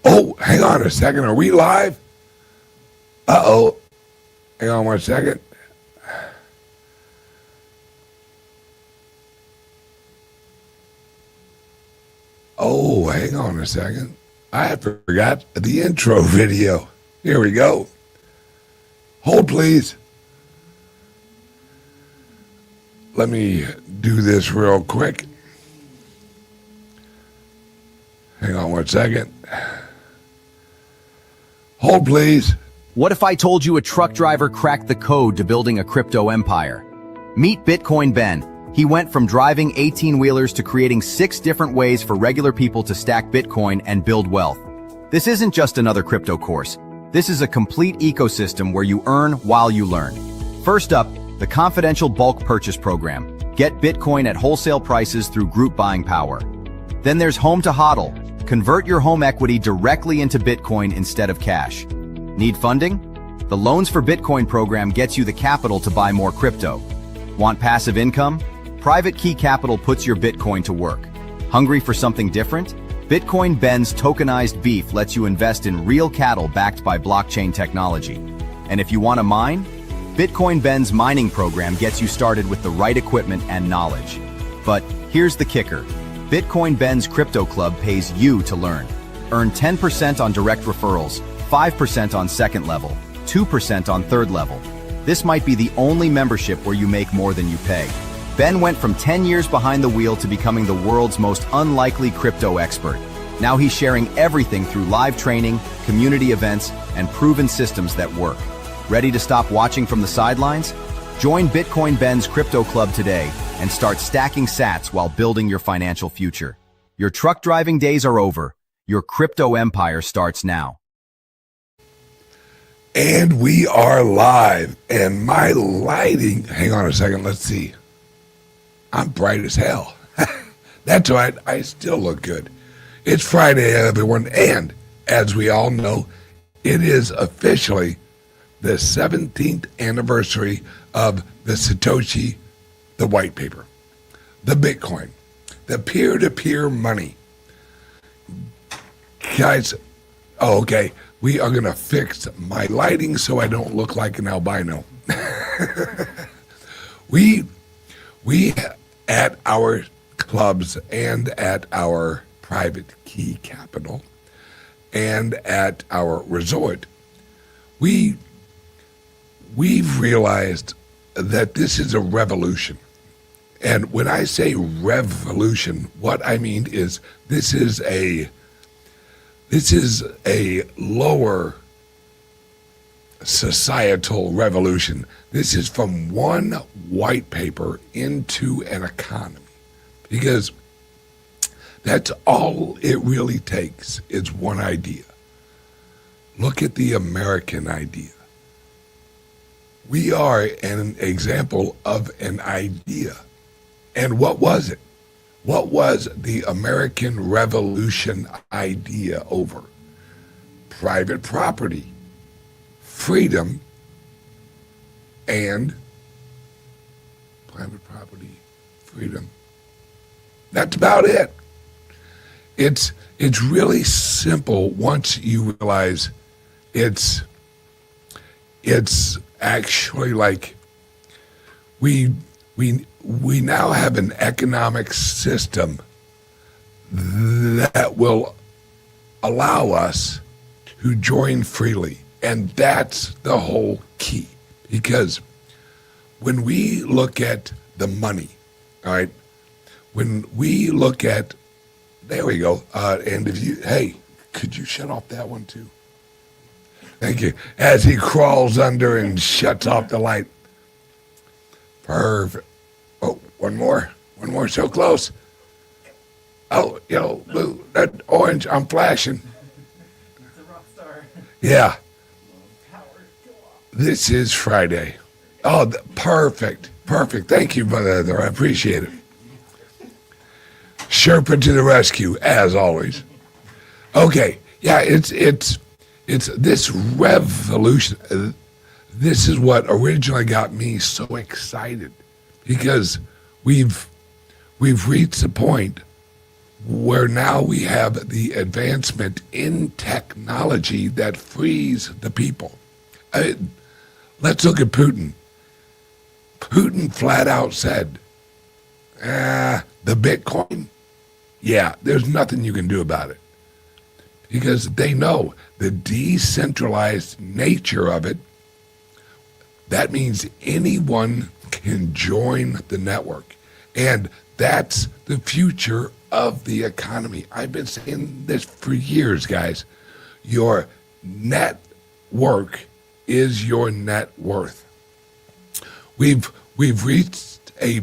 Oh, hang on a second. Are we live? Uh-oh. Hang on 1 second. Oh, hang on a second. I forgot the intro video. Here we go. Hold, please. Let me do this real quick. Hang on 1 second. Hold, please. What if I told you a truck driver cracked the code to building a crypto empire? Meet Bitcoin Ben. He went from driving 18-wheelers to creating 6 different ways for regular people to stack Bitcoin and build wealth. This isn't just another crypto course. This is a complete ecosystem where you earn while you learn. First up, the confidential bulk purchase program. Get Bitcoin at wholesale prices through group buying power. Then there's Home to HODL. Convert your home equity directly into Bitcoin instead of cash. Need funding? The Loans for Bitcoin program gets you the capital to buy more crypto. Want passive income? Private Key Capital puts your Bitcoin to work. Hungry for something different? Bitcoin Ben's tokenized beef lets you invest in real cattle backed by blockchain technology. And if you want to mine? Bitcoin Ben's mining program gets you started with the right equipment and knowledge. But here's the kicker. Bitcoin Ben's Crypto Club pays you to learn. Earn 10% on direct referrals, 5% on second level, 2% on third level. This might be the only membership where you make more than you pay. Ben went from 10 years behind the wheel to becoming the world's most unlikely crypto expert. Now he's sharing everything through live training, community events, and proven systems that work. Ready to stop watching from the sidelines? Join Bitcoin Ben's Crypto Club today and start stacking sats while building your financial future. Your truck driving days are over. Your crypto empire starts now. And we are live. And my lighting, hang on a second, let's see. I'm bright as hell. That's right, I still look good. It's Friday, everyone, and as we all know, it is officially the 17th anniversary of the Satoshi, the white paper, the Bitcoin, the peer-to-peer money. Guys, oh, okay, we are going to fix my lighting so I don't look like an albino. We at our clubs and at our private key capital and at our resort, we've realized that this is a revolution. And when I say revolution, what I mean is this is a lower societal revolution. This is from one white paper into an economy, because that's all it really takes is one idea. Look at the American idea. We are an example of an idea. And what was it? What was the American Revolution idea over? Private property, freedom, and private property, freedom. That's about it. It's really simple once you realize it's actually like we now have an economic system that will allow us to join freely. And that's the whole key. Because when we look at the money, all right, when we look at, there we go, and if you, hey, could you shut off that one too? Thank you. As he crawls under and shuts off the light. Perfect. Oh, one more, so close. Oh, yellow, blue, that orange, I'm flashing. It's a rock star. Yeah. Power, go off. This is Friday. Oh, perfect. Thank you, brother. I appreciate it. Sherpa to the rescue, as always. Okay, yeah, it's this revolution. This is what originally got me so excited, because we've reached the point where now we have the advancement in technology that frees the people. Let's look at Putin. Putin flat out said, the Bitcoin, yeah, there's nothing you can do about it. Because they know the decentralized nature of it. That means anyone can join the network. And that's the future of the economy. I've been saying this for years, guys. Your network is your net worth. We've reached a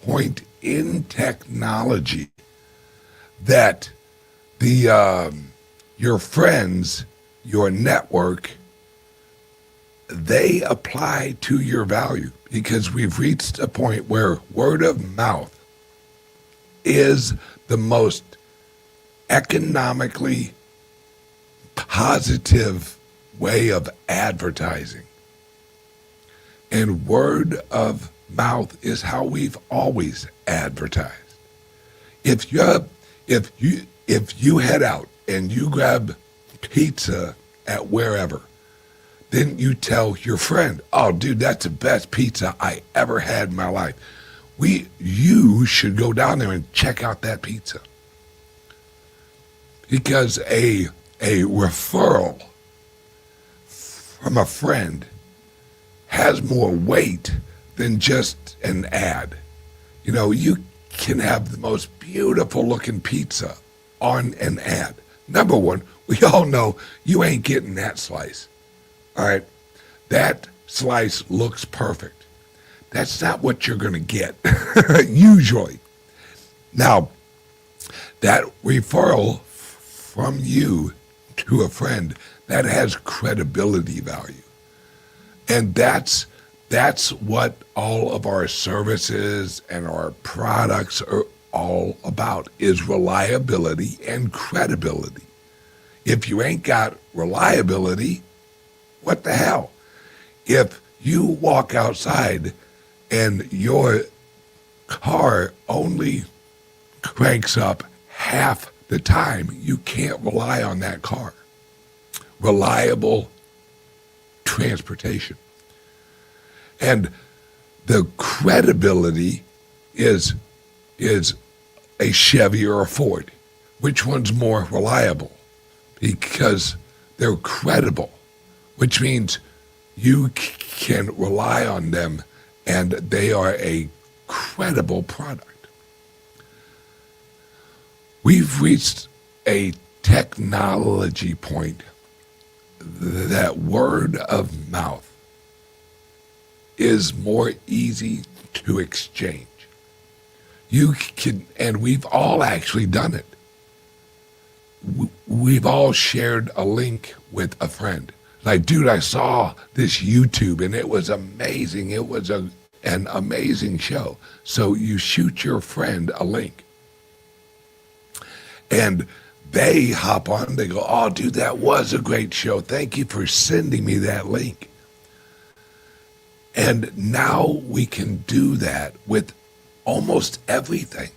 point in technology that your friends, your network, they apply to your value, because we've reached a point where word of mouth is the most economically positive way of advertising. And word of mouth is how we've always advertised. If you head out and you grab pizza at wherever, then you tell your friend, oh, dude, that's the best pizza I ever had in my life. You should go down there and check out that pizza. Because a referral from a friend has more weight than just an ad. You know, you can have the most beautiful looking pizza on an ad. Number one, we all know you ain't getting that slice. All right, that slice looks perfect. That's not what you're going to get, usually. Now, that referral from you to a friend, that has credibility value. And that's what all of our services and our products are all about, is reliability and credibility. If you ain't got reliability, what the hell? If you walk outside and your car only cranks up half the time, you can't rely on that car. Reliable transportation. And the credibility is a Chevy or a Ford. Which one's more reliable? Because they're credible, which means you can rely on them and they are a credible product. We've reached a technology point that word of mouth is more easy to exchange. You can, and we've all actually done it. We've all shared a link with a friend. Like, dude, I saw this YouTube and it was amazing. It was an amazing show. So you shoot your friend a link. And they hop on, they go, oh, dude, that was a great show. Thank you for sending me that link. And now we can do that with almost everything.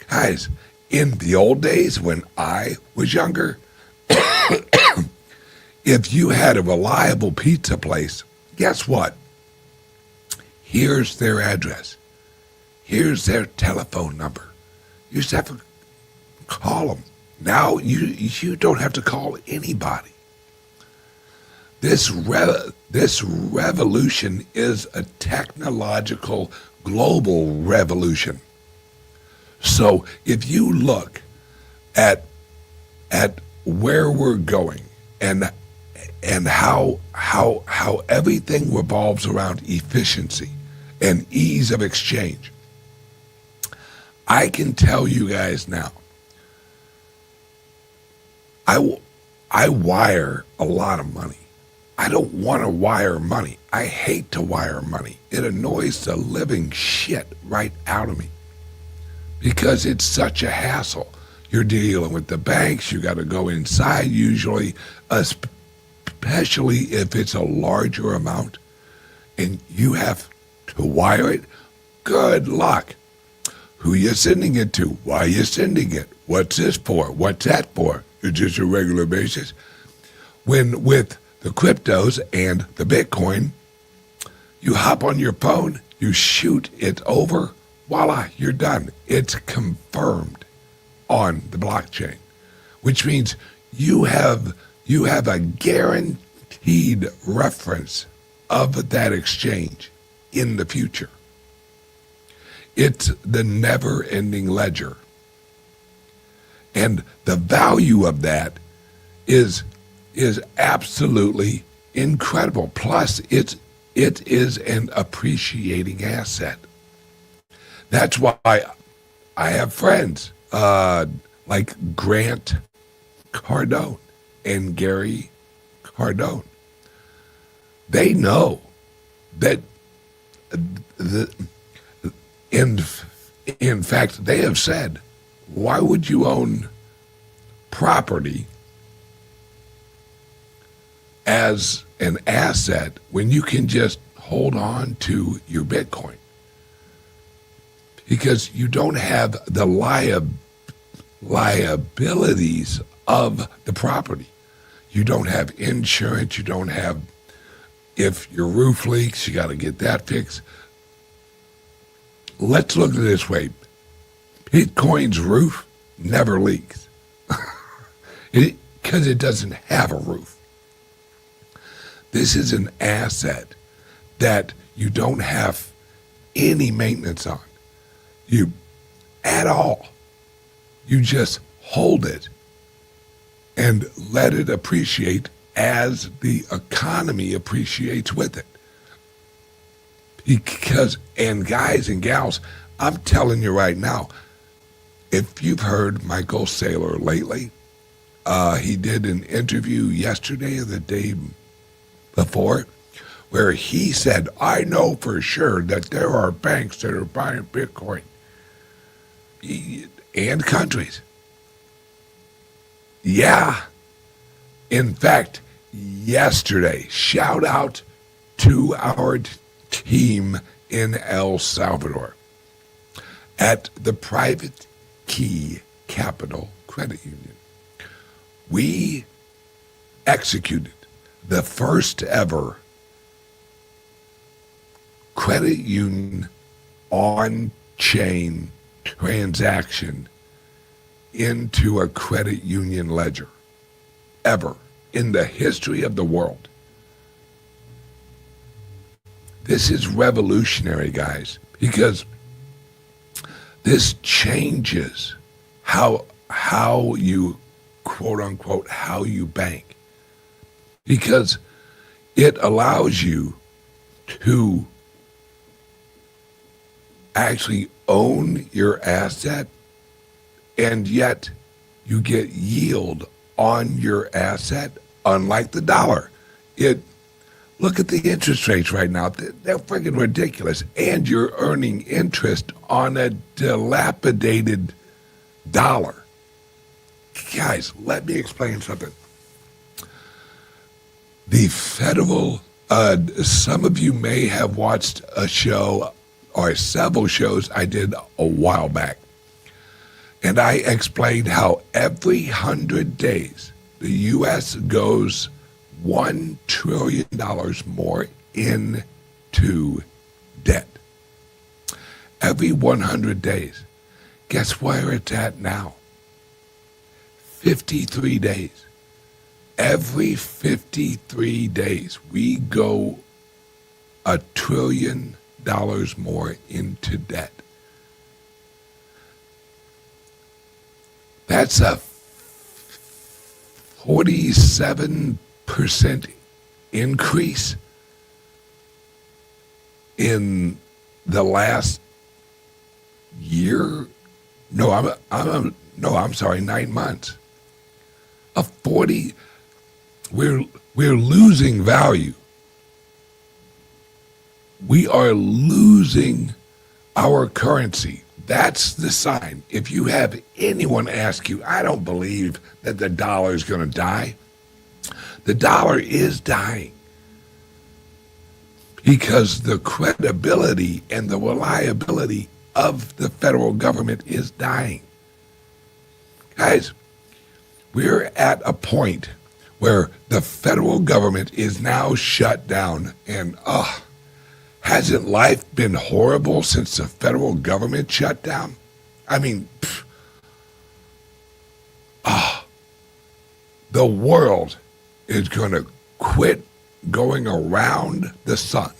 Guys, in the old days when I was younger, if you had a reliable pizza place, guess what? Here's their address. Here's their telephone number. You just have to call them. Now you don't have to call anybody. This revolution is a technological global revolution. So if you look at where we're going and how everything revolves around efficiency and ease of exchange, I can tell you guys now, I wire a lot of money. I don't want to wire money. I hate to wire money. It annoys the living shit right out of me because it's such a hassle. You're dealing with the banks. You got to go inside usually, especially if it's a larger amount and you have to wire it. Good luck. who you sending it to, why you sending it, what's this for, what's that for, it's just a regular basis. When with the cryptos and the Bitcoin, you hop on your phone, you shoot it over, voila, you're done. It's confirmed on the blockchain, which means you have a guaranteed reference of that exchange in the future. It's the never-ending ledger. And the value of that is absolutely incredible. Plus, it is an appreciating asset. That's why I have friends like Grant Cardone and Gary Cardone. They know that in fact, they have said, why would you own property as an asset when you can just hold on to your Bitcoin? Because you don't have the liabilities of the property. You don't have insurance. You don't have, if your roof leaks, you got to get that fixed. Let's look at it this way. Bitcoin's roof never leaks because it doesn't have a roof. This is an asset that you don't have any maintenance on. You, at all. You just hold it and let it appreciate as the economy appreciates with it. Because, and guys and gals, I'm telling you right now, if you've heard Michael Saylor lately, he did an interview yesterday or the day before where he said, I know for sure that there are banks that are buying Bitcoin and countries. Yeah. In fact, yesterday, shout out to our team in El Salvador at the Private Key Capital Credit Union. We executed the first ever credit union on-chain transaction into a credit union ledger ever in the history of the world. This is revolutionary, guys, because this changes how you, quote unquote, how you bank. Because it allows you to actually own your asset, and yet you get yield on your asset, unlike the dollar. Look at the interest rates right now. They're freaking ridiculous. And you're earning interest on a dilapidated dollar. Guys, let me explain something. The federal, some of you may have watched a show or several shows I did a while back. And I explained how every 100 days the U.S. goes $1 trillion more into debt. Every 100 days. Guess where it's at now? 53 days. Every 53 days, we go $1 trillion more into debt. That's a 47% increase in the last year. I'm sorry, 9 months. We're losing value. We are losing our currency. That's the sign. If you have anyone ask you, I don't believe that the dollar is going to die. The dollar is dying because the credibility and the reliability of the federal government is dying. Guys, we're at a point where the federal government is now shut down. And hasn't life been horrible since the federal government shut down? I mean, the world is going to quit going around the sun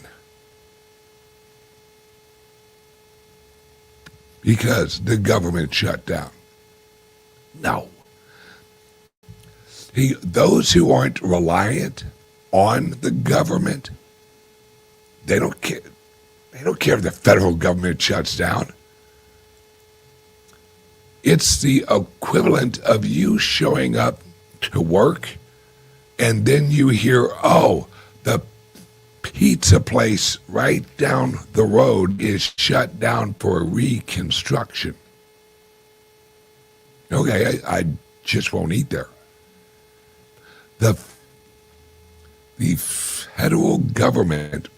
because the government shut down. No. Those who aren't reliant on the government, they don't care. They don't care if the federal government shuts down. It's the equivalent of you showing up to work and then you hear, oh, the pizza place right down the road is shut down for reconstruction. Okay, I just won't eat there. The federal government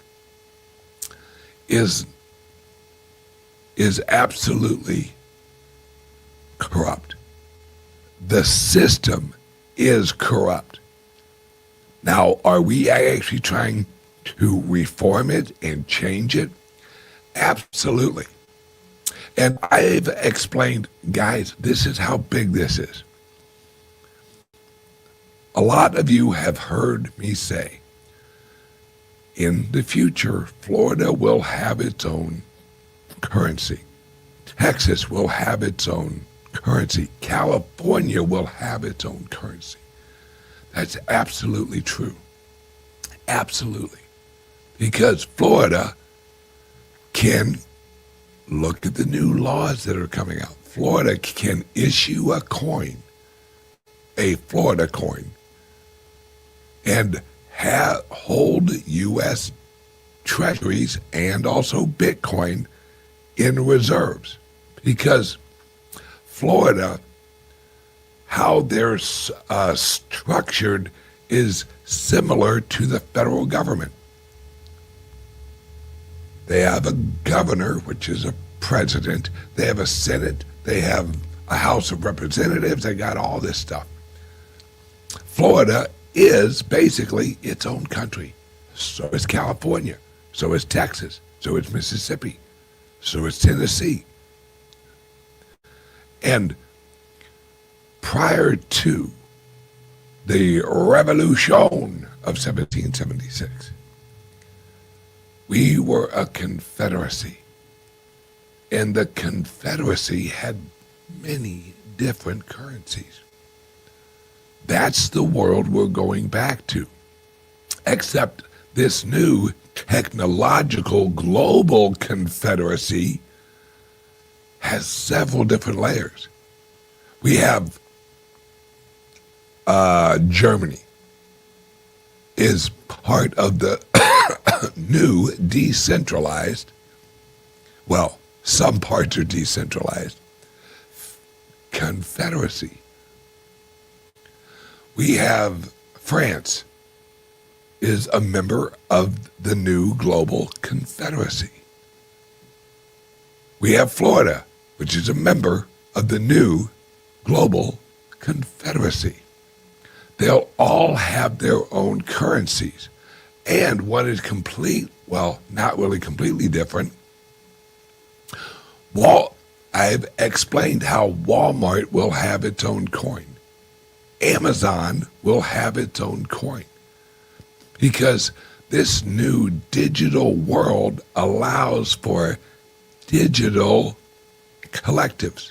is absolutely corrupt. The system is corrupt. Now, are we actually trying to reform it and change it? Absolutely. And I've explained, guys, this is how big this is. A lot of you have heard me say, in the future, Florida will have its own currency. Texas will have its own currency. California will have its own currency. That's absolutely true. Absolutely. Because Florida can look at the new laws that are coming out. Florida can issue a coin, a Florida coin, and hold U.S. treasuries and also Bitcoin in reserves. Because Florida, how they're structured is similar to the federal government. They have a governor, which is a president. They have a Senate. They have a House of Representatives. They got all this stuff. Florida is basically its own country. So is California. So is Texas. So is Mississippi. So is Tennessee. And prior to the Revolution of 1776, we were a confederacy. And the confederacy had many different currencies. That's the world we're going back to. Except this new technological global confederacy has several different layers. We have Germany is part of the new decentralized, well, some parts are decentralized, confederacy. We have France is a member of the new global confederacy. We have Florida, which is a member of the new global confederacy. They'll all have their own currencies. And what is not really completely different, I've explained how Walmart will have its own coin. Amazon will have its own coin. Because this new digital world allows for digital collectives.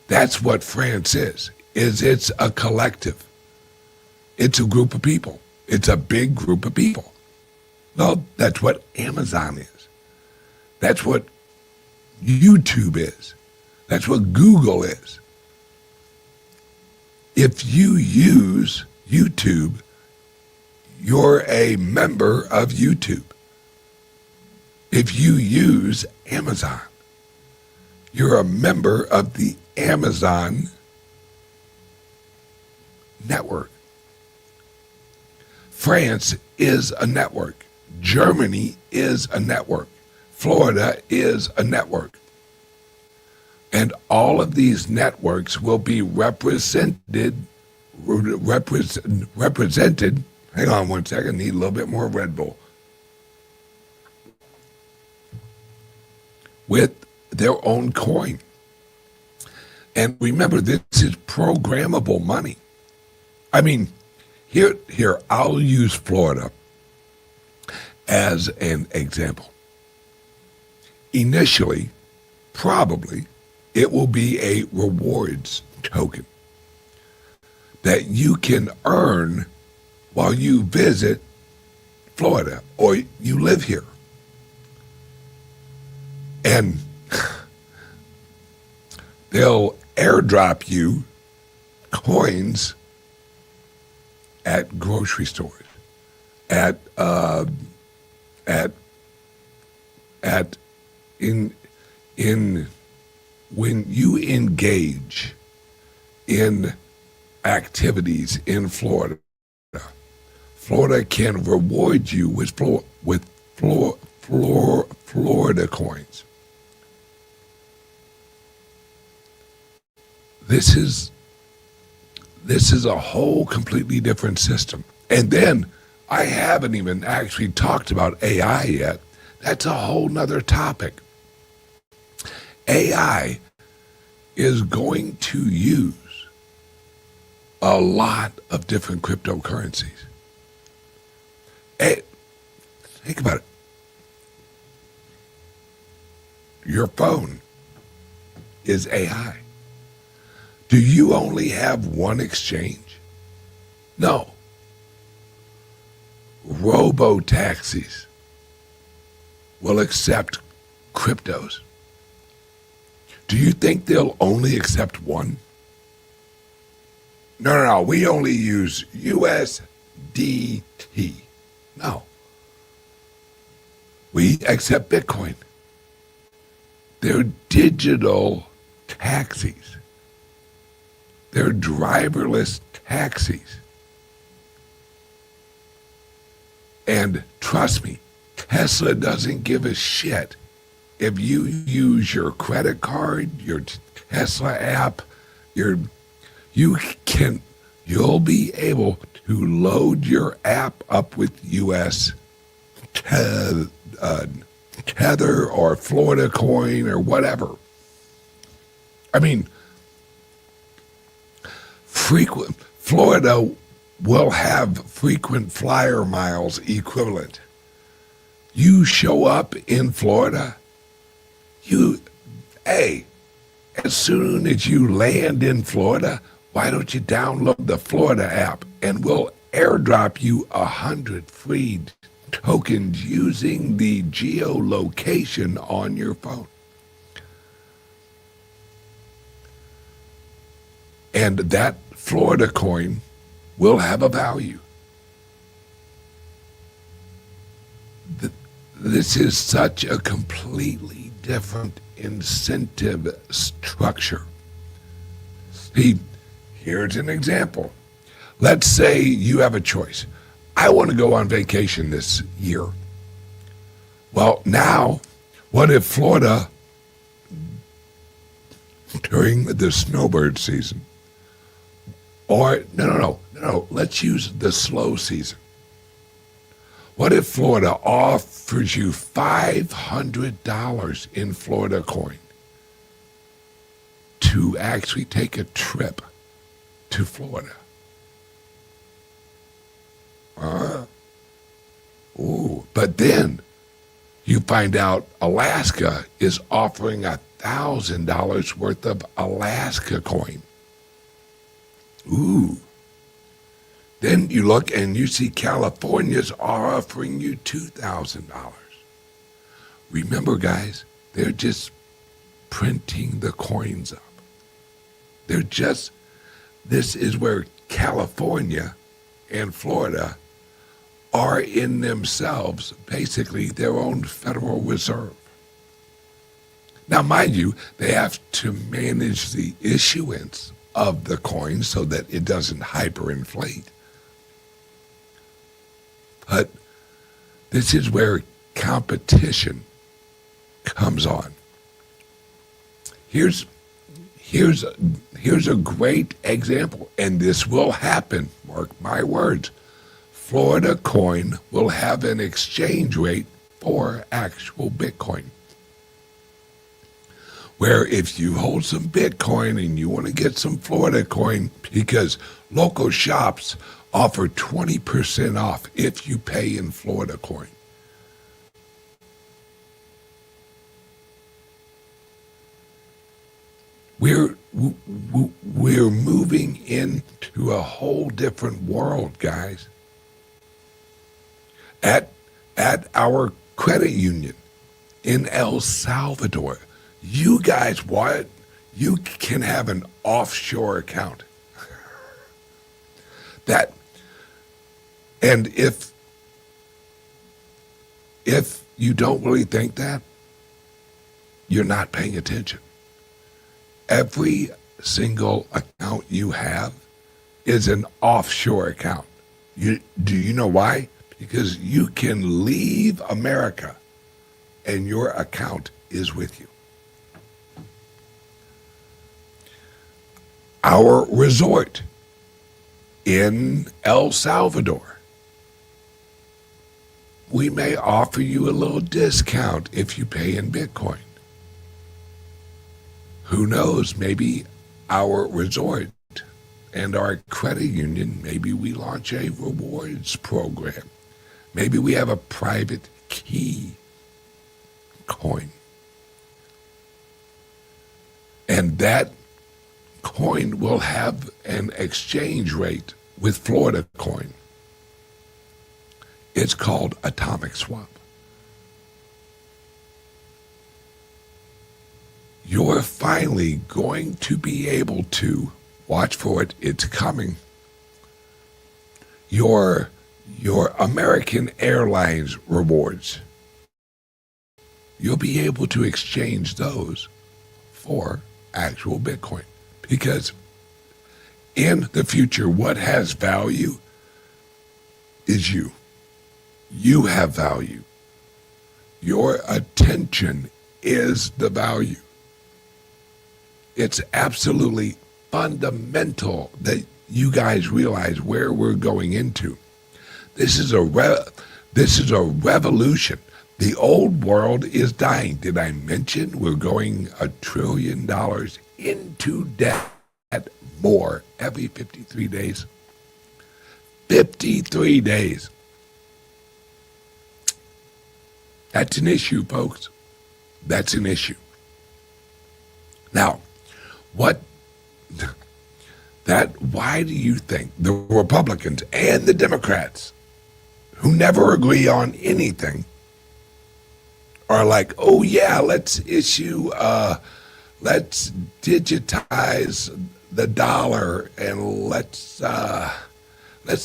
That's what France is it's a collective. It's a group of people. It's a big group of people. Well, that's what Amazon is. That's what YouTube is. That's what Google is. If you use YouTube, you're a member of YouTube. If you use Amazon, you're a member of the Amazon network. France is a network. Germany is a network. Florida is a network. And all of these networks will be represented. Hang on one second, need a little bit more Red Bull. With their own coin. And remember, this is programmable money. I mean, here, I'll use Florida as an example. Initially, probably, it will be a rewards token that you can earn while you visit Florida or you live here. And they'll airdrop you coins at grocery stores, when you engage in activities in Florida, Florida can reward you with Florida coins. This is a whole completely different system. And then I haven't even actually talked about AI yet. That's a whole nother topic. AI is going to use a lot of different cryptocurrencies. Hey, think about it. Your phone is AI. Do you only have one exchange? No. Robo-taxis will accept cryptos. Do you think they'll only accept one? No. We only use USDT. No. We accept Bitcoin. They're digital taxis. They're driverless taxis. And trust me, Tesla doesn't give a shit if you use your credit card, your Tesla app, you'll be able to load your app up with US Tether or Florida coin or whatever. I mean, Florida will have frequent flyer miles equivalent. You show up in Florida, as soon as you land in Florida, why don't you download the Florida app and we'll airdrop you 100 free tokens using the geolocation on your phone. And that Florida coin will have a value. This is such a completely different incentive structure. See, here's an example. Let's say you have a choice. I want to go on vacation this year. Well, now, what if Florida, during the snowbird season, or no, let's use the slow season. What if Florida offers you $500 in Florida coin to actually take a trip to Florida? But then you find out Alaska is offering $1,000 worth of Alaska coin. Then you look and you see California's offering you $2,000. Remember, guys, they're just printing the coins up. This is where California and Florida are in themselves basically their own Federal Reserve. Now, mind you, they have to manage the issuance of the coin so that it doesn't hyperinflate. But this is where competition comes on. Here's a great example, and this will happen, mark my words. Florida coin will have an exchange rate for actual Bitcoin. Where if you hold some Bitcoin and you want to get some Florida coin, because local shops offer 20% off if you pay in Florida coin. We're moving into a whole different world, guys. At our credit union in El Salvador, you guys you can have an offshore account. And if you don't really think that, you're not paying attention. Every single account you have is an offshore account. Do you know why? Because you can leave America and your account is with you. Our resort in El Salvador, we may offer you a little discount if you pay in Bitcoin. Who knows, maybe our resort and our credit union, maybe we launch a rewards program. Maybe we have a private key coin. And that coin will have an exchange rate with Florida coin. It's called Atomic Swap. You're finally going to be able to, watch for it, it's coming, your American Airlines rewards. You'll be able to exchange those for actual Bitcoin. Because in the future, what has value is you. You have value. Your attention is the value. It's absolutely fundamental that you guys realize where we're going into. This is a revolution. The old world is dying. Did I mention we're going $1 trillion into debt more every 53 days? 53 days. That's an issue, folks. That's an issue. Now, why do you think the Republicans and the Democrats, who never agree on anything, are like, oh yeah, let's digitize the dollar and let's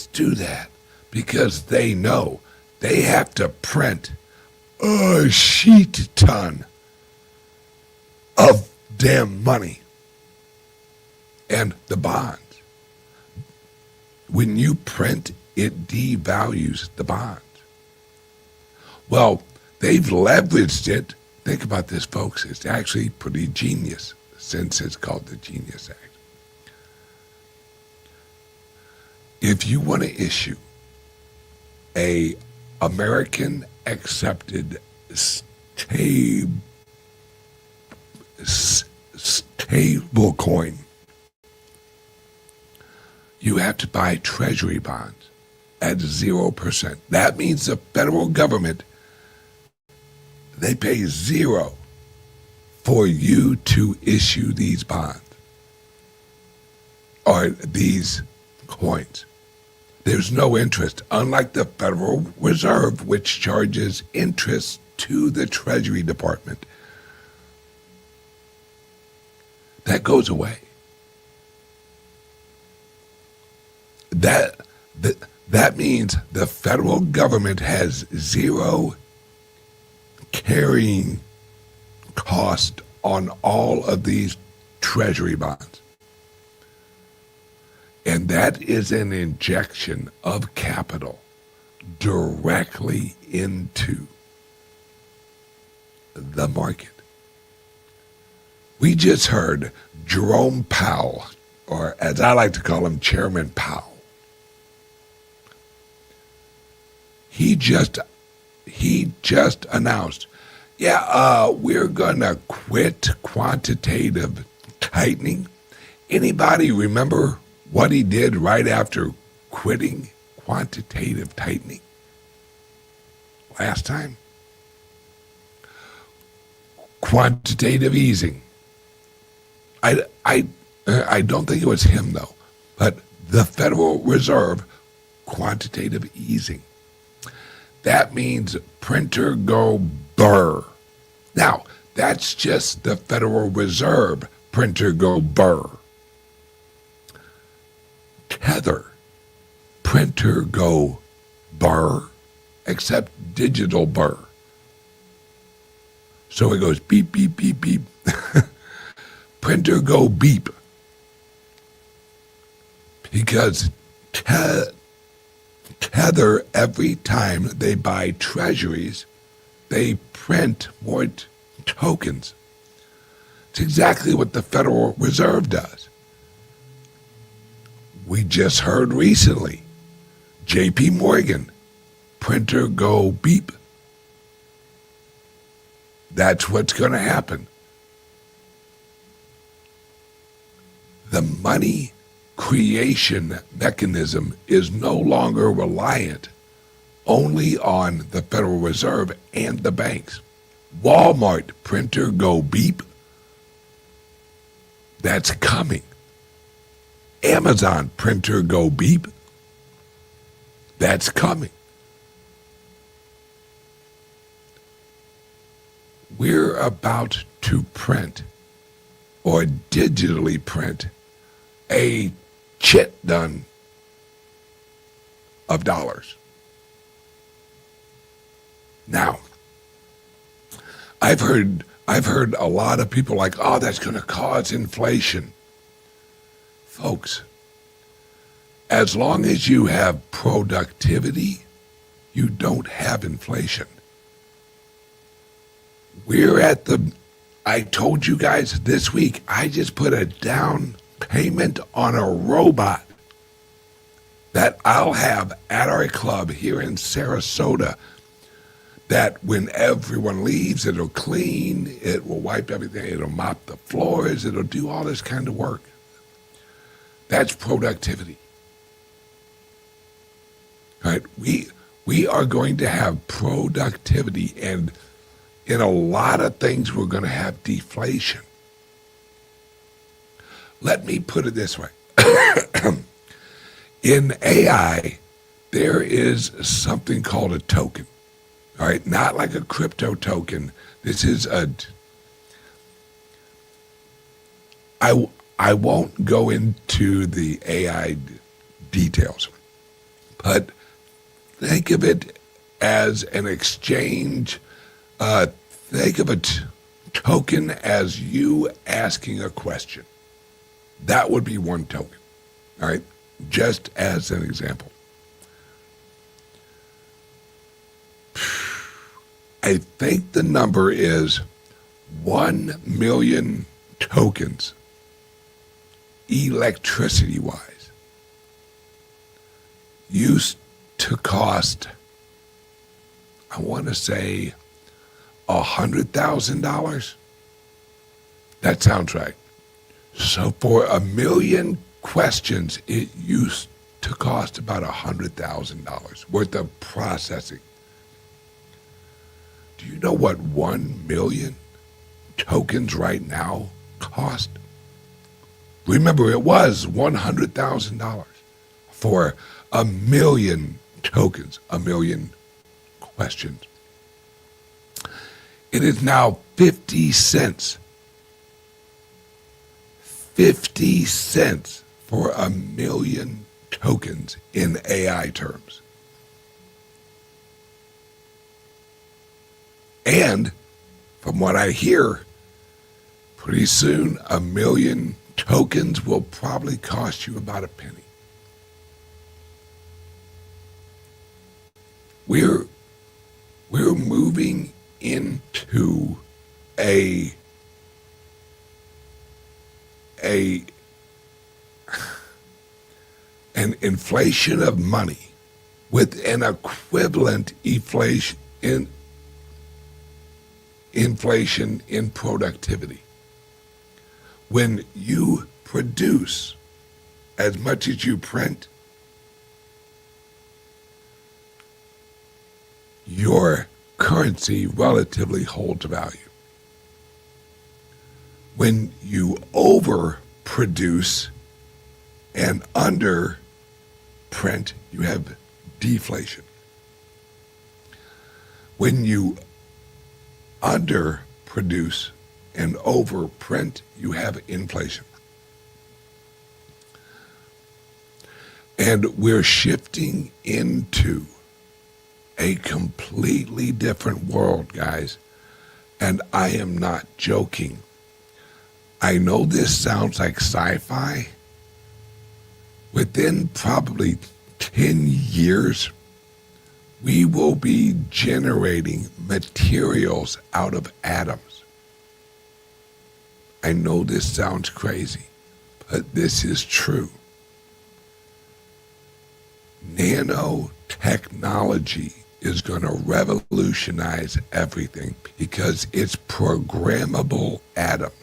do that, because they know they have to print a shit ton of damn money. And the bonds, when you print, it devalues the bonds. Well, they've leveraged it. Think about this, folks. It's actually pretty genius, since it's called the Genius Act. If you want to issue a American accepted stable coin, you have to buy treasury bonds at 0%. That means the federal government, they pay zero for you to issue these bonds or these coins. There's no interest, unlike the Federal Reserve, which charges interest to the Treasury Department. That goes away. That means the federal government has zero carrying cost on all of these treasury bonds. And that is an injection of capital directly into the market. We just heard Jerome Powell, or as I like to call him, Chairman Powell. He just announced, we're gonna quit quantitative tightening. Anybody remember what he did right after quitting quantitative tightening last time? Quantitative easing. I don't think it was him though, but the Federal Reserve, quantitative easing. That means printer go burr. Now, that's just the Federal Reserve, printer go burr. Tether, printer go burr, except digital burr. So it goes beep, beep, beep, beep. Printer go beep. Because Tether, every time they buy treasuries, they print more tokens. It's exactly what the Federal Reserve does. We just heard recently, JP Morgan, printer go beep. That's what's going to happen. The money creation mechanism is no longer reliant only on the Federal Reserve and the banks. Walmart, printer go beep. That's coming. Amazon, printer go beep. That's coming. We're about to print or digitally print a shit ton of dollars. Now, I've heard a lot of people like, oh, that's going to cause inflation. Folks, as long as you have productivity, you don't have inflation. I told you guys this week, I just put a down payment on a robot that I'll have at our club here in Sarasota, that when everyone leaves, it'll clean, it will wipe everything, it'll mop the floors, it'll do all this kind of work. That's productivity. All right, we are going to have productivity, and in a lot of things, we're going to have deflation. Let me put it this way. In AI, there is something called a token. All right, not like a crypto token. This is I won't go into the AI details, but think of it as an exchange. Think of a token as you asking a question. That would be one token, all right? Just as an example. I think the number is 1 million tokens, electricity-wise, used to cost, I want to say, $100,000. That sounds right. So for 1 million questions, it used to cost about $100,000 worth of processing. Do you know what 1 million tokens right now cost? Remember, it was $100,000 for 1 million tokens, 1 million questions. It is now 50 cents. 50 cents for 1 million tokens in AI terms. And from what I hear, pretty soon 1 million tokens will probably cost you about a penny. We're moving into a a an inflation of money with an equivalent inflation in productivity. When you produce as much as you print, your currency relatively holds value. When you overproduce and underprint, you have deflation. When you underproduce and overprint, you have inflation. And we're shifting into a completely different world, guys. And I am not joking. I know this sounds like sci-fi. Within probably 10 years, we will be generating materials out of atoms. I know this sounds crazy, but this is true. Nanotechnology is going to revolutionize everything because it's programmable atoms.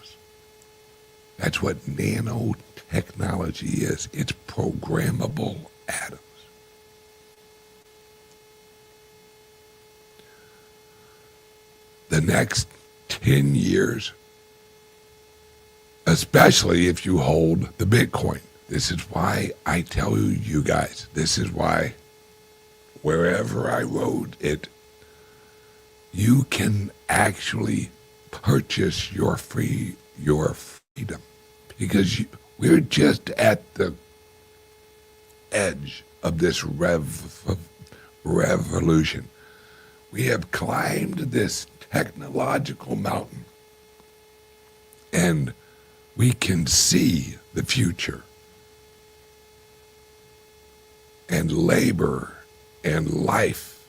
That's what nanotechnology is. It's programmable atoms. The next 10 years, especially if you hold the Bitcoin. This is why I tell you guys, this is why wherever I wrote it, you can actually purchase your freedom because we're just at the edge of this revolution. We have climbed this technological mountain and we can see the future. And labor and life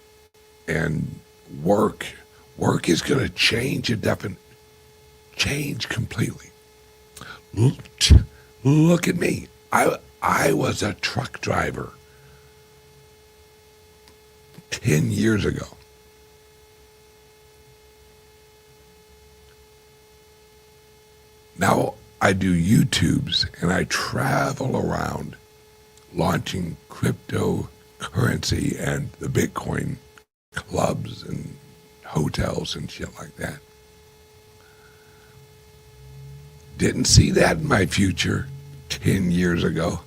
and work is going to change change completely. Look at me. I was a truck driver 10 years ago. Now I do YouTubes and I travel around launching cryptocurrency and the Bitcoin clubs and hotels and shit like that. Didn't see that in my future 10 years ago.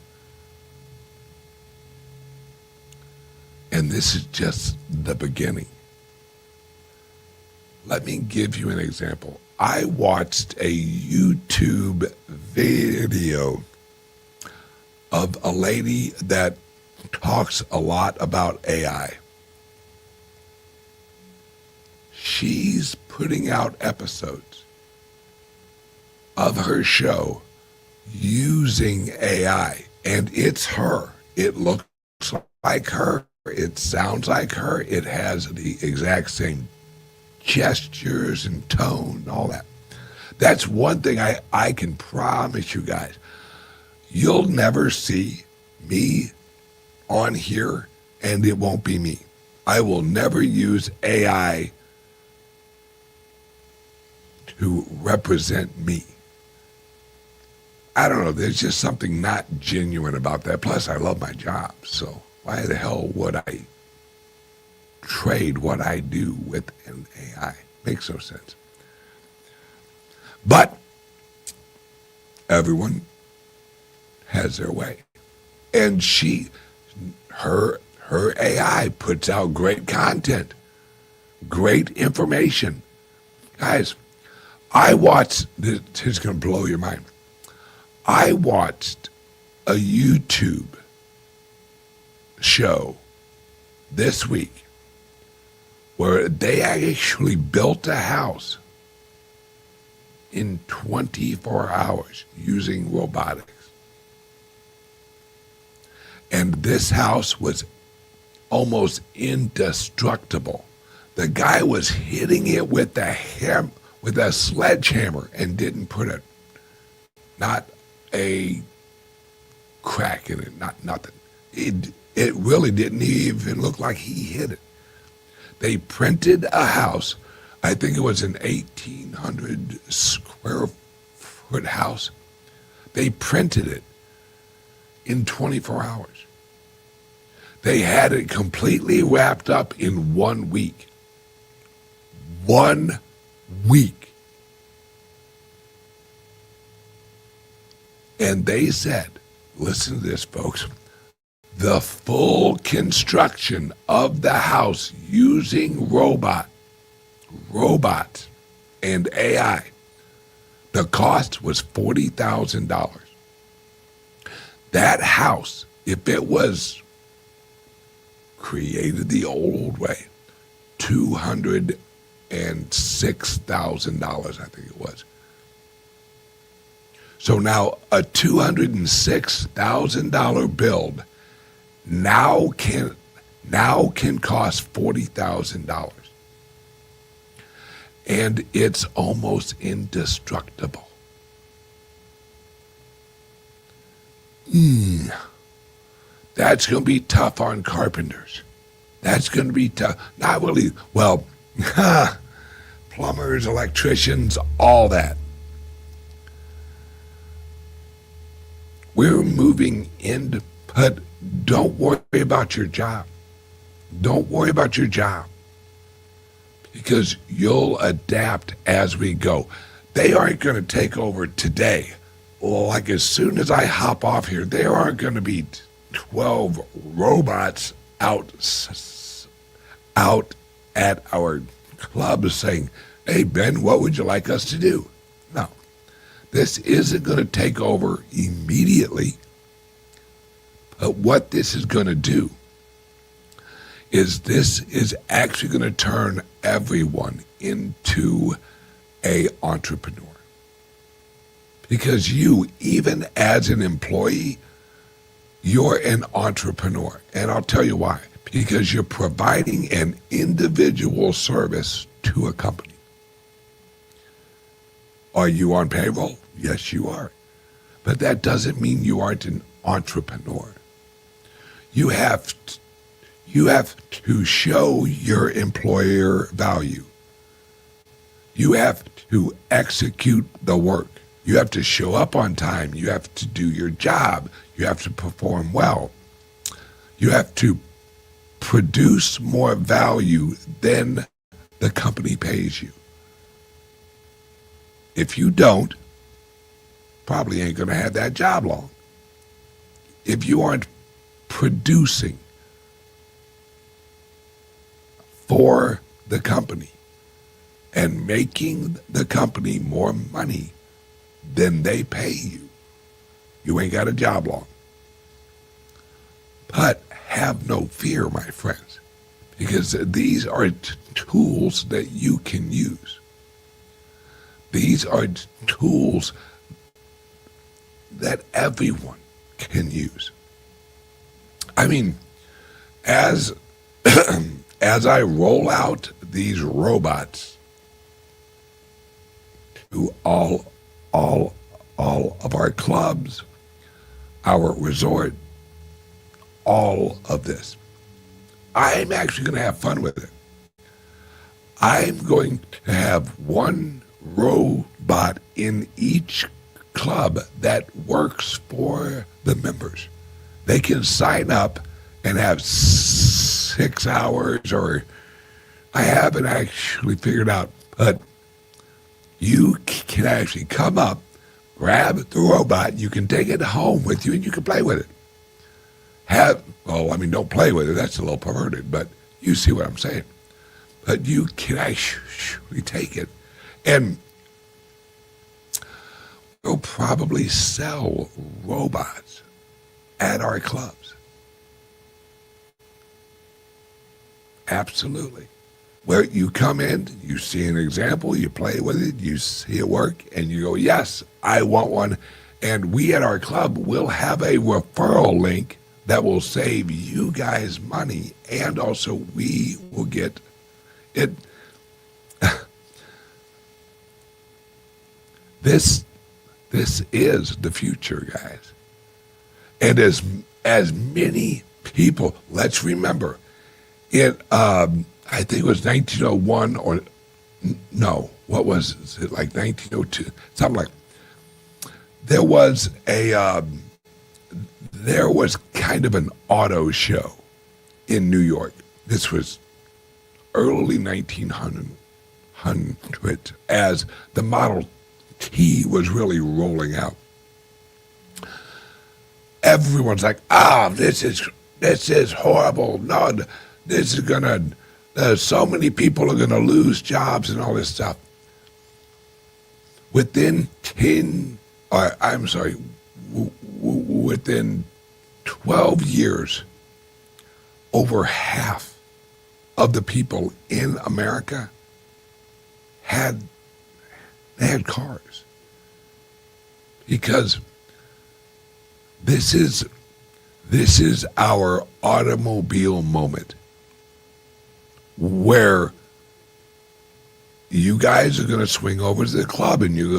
And this is just the beginning. Let me give you an example. I watched a YouTube video of a lady that talks a lot about AI. She's putting out episodes of her show using AI, and it's her. It looks like her. It sounds like her. It has the exact same gestures and tone and all that. That's one thing I can promise you guys. You'll never see me on here, and it won't be me. I will never use AI to represent me. I don't know, there's just something not genuine about that. Plus, I love my job, so why the hell would I trade what I do with an AI? Makes no sense. But everyone has their way. And her AI puts out great content, great information. Guys, I watched, this is going to blow your mind. I watched a YouTube show this week where they actually built a house in 24 hours using robotics. And this house was almost indestructible. The guy was hitting it with with a sledgehammer and didn't put not a crack in it, not nothing. It really didn't even look like he hit it. They printed a house. I think it was an 1,800 square foot house. They printed it in 24 hours. They had it completely wrapped up in 1 week. 1 week. And they said, listen to this, folks, the full construction of the house using robots and AI, the cost was $40,000. That house, if it was created the old way, $206,000, I think it was. So now a $206,000 build now can cost $40,000. And it's almost indestructible. That's going to be tough on carpenters. That's going to be tough. Not really, well, plumbers, electricians, all that. We're moving into, but don't worry about your job. Don't worry about your job, because you'll adapt as we go. They aren't going to take over today. Like as soon as I hop off here, there aren't going to be 12 robots out at our club saying, hey, Ben, what would you like us to do? No, this isn't going to take over immediately. But what this is going to do is this is actually going to turn everyone into an entrepreneur. Because you, even as an employee, you're an entrepreneur. And I'll tell you why. Because you're providing an individual service to a company. Are you on payroll? Yes, you are. But that doesn't mean you aren't an entrepreneur. You have to show your employer value. You have to execute the work. You have to show up on time. You have to do your job. You have to perform well. You have to produce more value than the company pays you. If you don't, probably ain't going to have that job long. If you aren't producing for the company and making the company more money than they pay you, you ain't got a job long. But have no fear, my friends, because these are tools that you can use. These are tools that everyone can use. I mean, as I roll out these robots to all of our clubs, our resort, all of this, I'm actually going to have fun with it. I'm going to have one robot in each club that works for the members. They can sign up and have 6 hours, or I haven't actually figured out, but you can actually come up, grab the robot, you can take it home with you, and you can play with it. Don't play with it, that's a little perverted, but you see what I'm saying. But you can actually take it, and we'll probably sell robots at our clubs. Absolutely. Where you come in, you see an example, you play with it, you see it work, and you go, yes, I want one. And we at our club will have a referral link that will save you guys money, and also we will get it. This is the future, guys. And as many people, let's remember, it I think it was 1901 or no, what was it, like 1902, something like. There was kind of an auto show in New York. This was early 1900 as the Model T was really rolling out. Everyone's like, this is horrible. No, this is gonna, so many people are gonna lose jobs and all this stuff. Within within 12 years, over half of the people in America had cars, because this is our automobile moment, where you guys are going to swing over to the club and you're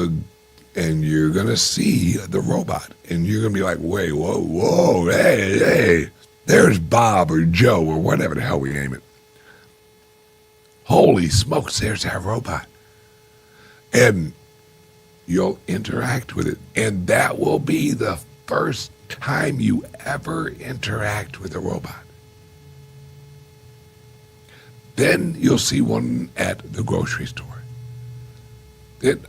going to see the robot, and you're going to be like, wait, whoa, hey, there's Bob or Joe or whatever the hell we name it. Holy smokes, there's that robot. And you'll interact with it. And that will be the first time you ever interact with a robot. Then you'll see one at the grocery store.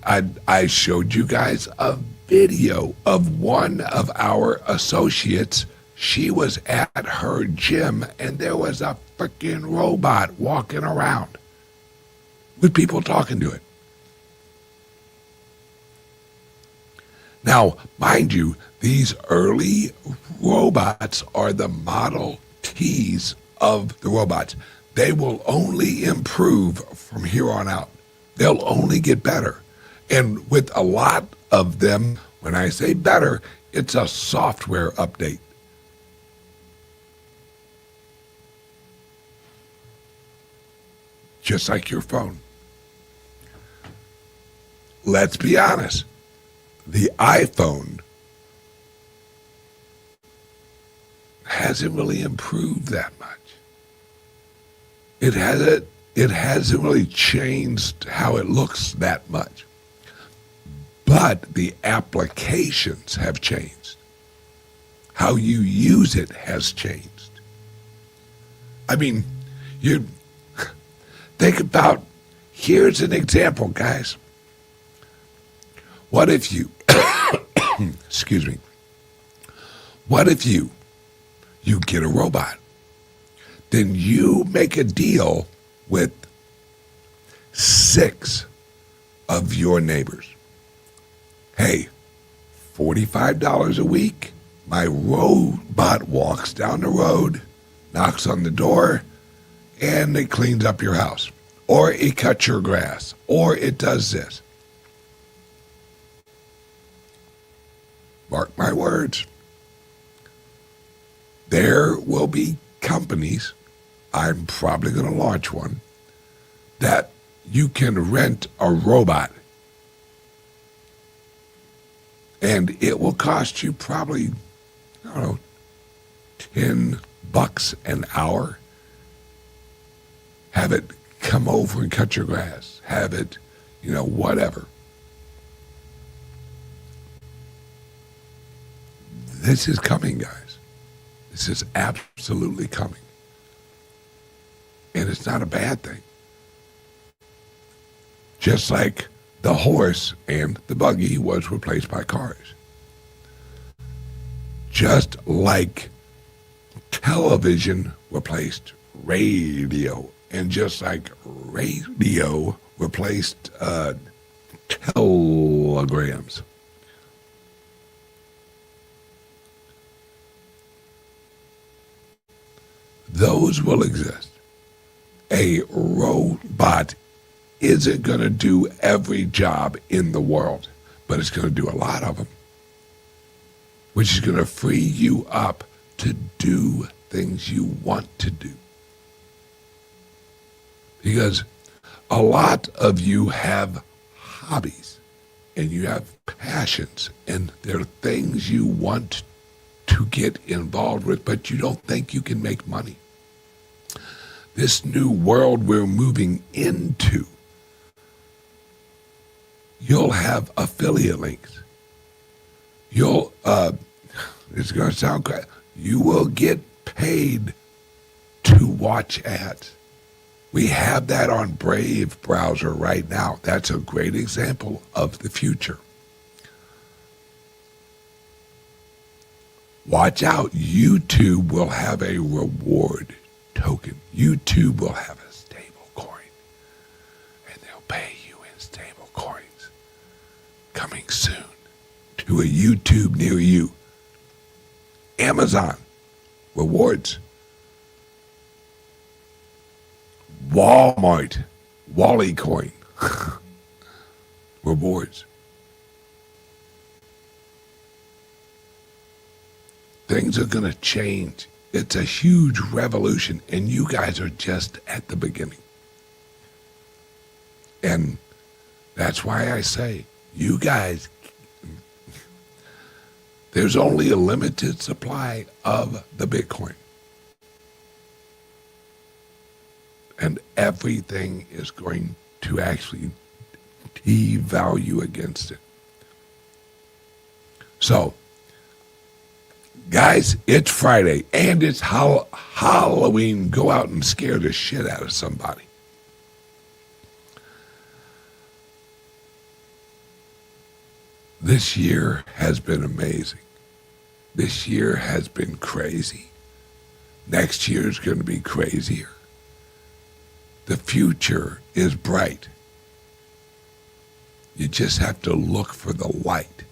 I showed you guys a video of one of our associates. She was at her gym, and there was a freaking robot walking around with people talking to it. Now, mind you, these early robots are the Model Ts of the robots. They will only improve from here on out. They'll only get better. And with a lot of them, when I say better, it's a software update. Just like your phone. Let's be honest. The iPhone hasn't really improved that much. It hasn't really changed how it looks that much. But the applications have changed. How you use it has changed. I mean, you think about, here's an example, guys. What if you, excuse me, what if you get a robot? Then you make a deal with 6 of your neighbors. Hey, $45 a week, my robot walks down the road, knocks on the door, and it cleans up your house. Or it cuts your grass. Or it does this. Mark my words. There will be companies, I'm probably going to launch one, that you can rent a robot. And it will cost you probably, I don't know, $10 an hour. Have it come over and cut your grass. Have it, whatever. This is coming, guys. This is absolutely coming. And it's not a bad thing. Just like the horse and the buggy was replaced by cars. Just like television replaced radio. And just like radio replaced telegrams. Those will exist. A robot isn't going to do every job in the world, but it's going to do a lot of them, which is going to free you up to do things you want to do. Because a lot of you have hobbies, and you have passions, and there are things you want to get involved with, but you don't think you can make money. This new world we're moving into, you'll have affiliate links. It's going to sound crazy. You will get paid to watch ads. We have that on Brave browser right now. That's a great example of the future. Watch out. YouTube will have a reward token. YouTube will have a stable coin, and they'll pay you in stable coins. Coming soon to a YouTube near you. Amazon rewards. Walmart, Wally coin, rewards. Things are going to change. It's a huge revolution, and you guys are just at the beginning. And that's why I say, you guys, there's only a limited supply of the Bitcoin. And everything is going to actually devalue against it. So, guys, it's Friday, and it's Halloween. Go out and scare the shit out of somebody. This year has been amazing. This year has been crazy. Next year is going to be crazier. The future is bright. You just have to look for the light.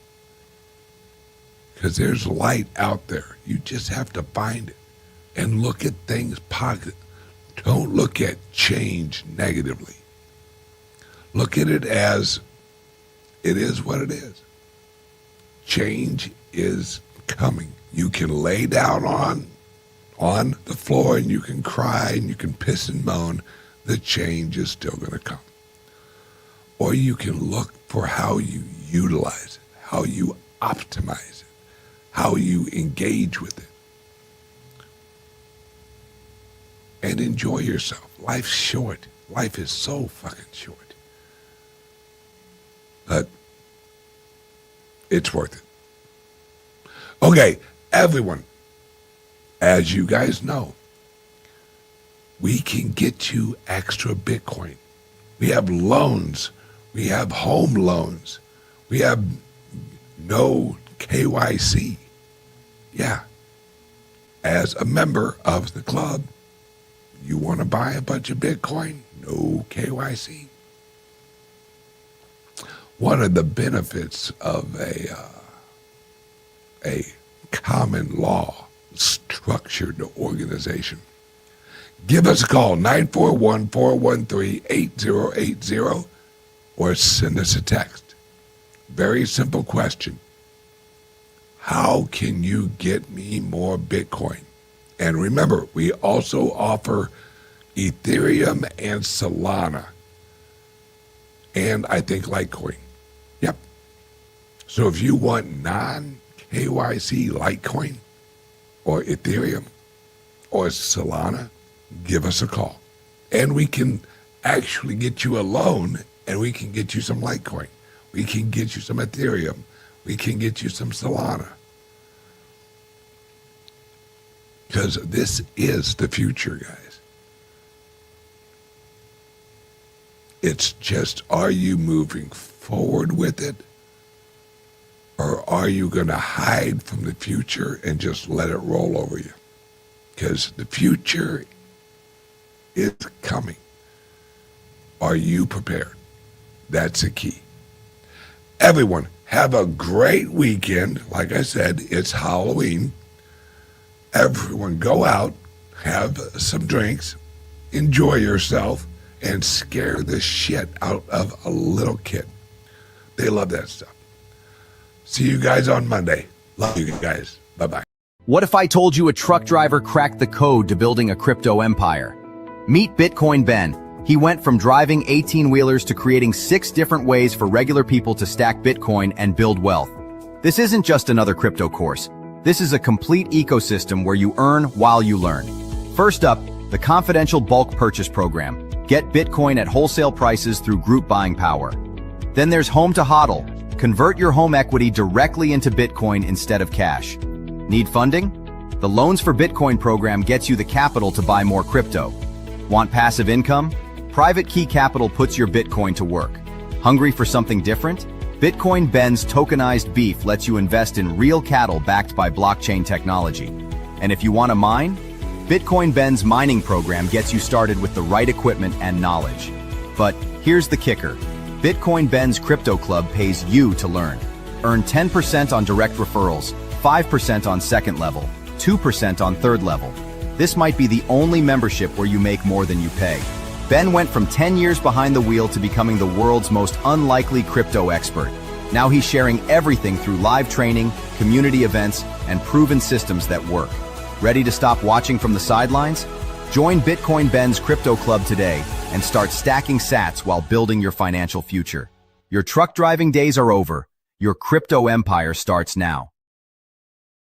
Because there's light out there. You just have to find it. And look at things positive. Don't look at change negatively. Look at it as it is what it is. Change is coming. You can lay down on the floor and you can cry and you can piss and moan. The change is still going to come. Or you can look for how you utilize it, how you optimize it, how you engage with it. And enjoy yourself. Life's short. Life is so fucking short. But it's worth it. Okay, everyone, as you guys know, we can get you extra Bitcoin. We have loans. We have home loans. We have no KYC. Yeah. As a member of the club, you want to buy a bunch of Bitcoin? No KYC. One of the benefits of a common law structured organization. Give us a call, 941-413-8080, or send us a text. Very simple question. How can you get me more Bitcoin? And remember, we also offer Ethereum and Solana. And I think Litecoin. Yep. So if you want non-KYC Litecoin or Ethereum or Solana, give us a call. And we can actually get you a loan, and we can get you some Litecoin. We can get you some Ethereum. We can get you some Solana. Because this is the future, guys. It's just, are you moving forward with it? Or are you going to hide from the future and just let it roll over you? Because the future is coming. Are you prepared? That's the key. Everyone, have a great weekend. Like I said, it's Halloween. Everyone go out, have some drinks, enjoy yourself, and scare the shit out of a little kid. They love that stuff. See you guys on Monday. Love you guys. Bye-bye. What if I told you a truck driver cracked the code to building a crypto empire? Meet Bitcoin Ben. He went from driving 18-wheelers to creating 6 different ways for regular people to stack Bitcoin and build wealth. This isn't just another crypto course. This is a complete ecosystem where you earn while you learn. First up, the confidential bulk purchase program. Get Bitcoin at wholesale prices through group buying power. Then there's Home to HODL. Convert your home equity directly into Bitcoin instead of cash. Need funding? The Loans for Bitcoin program gets you the capital to buy more crypto. Want passive income? Private Key Capital puts your Bitcoin to work. Hungry for something different? Bitcoin Ben's tokenized beef lets you invest in real cattle backed by blockchain technology. And if you want to mine? Bitcoin Ben's mining program gets you started with the right equipment and knowledge. But here's the kicker. Bitcoin Ben's Crypto Club pays you to learn. Earn 10% on direct referrals, 5% on second level, 2% on third level. This might be the only membership where you make more than you pay. Ben went from 10 years behind the wheel to becoming the world's most unlikely crypto expert. Now he's sharing everything through live training, community events, and proven systems that work. Ready to stop watching from the sidelines? Join Bitcoin Ben's Crypto Club today and start stacking sats while building your financial future. Your truck driving days are over. Your crypto empire starts now.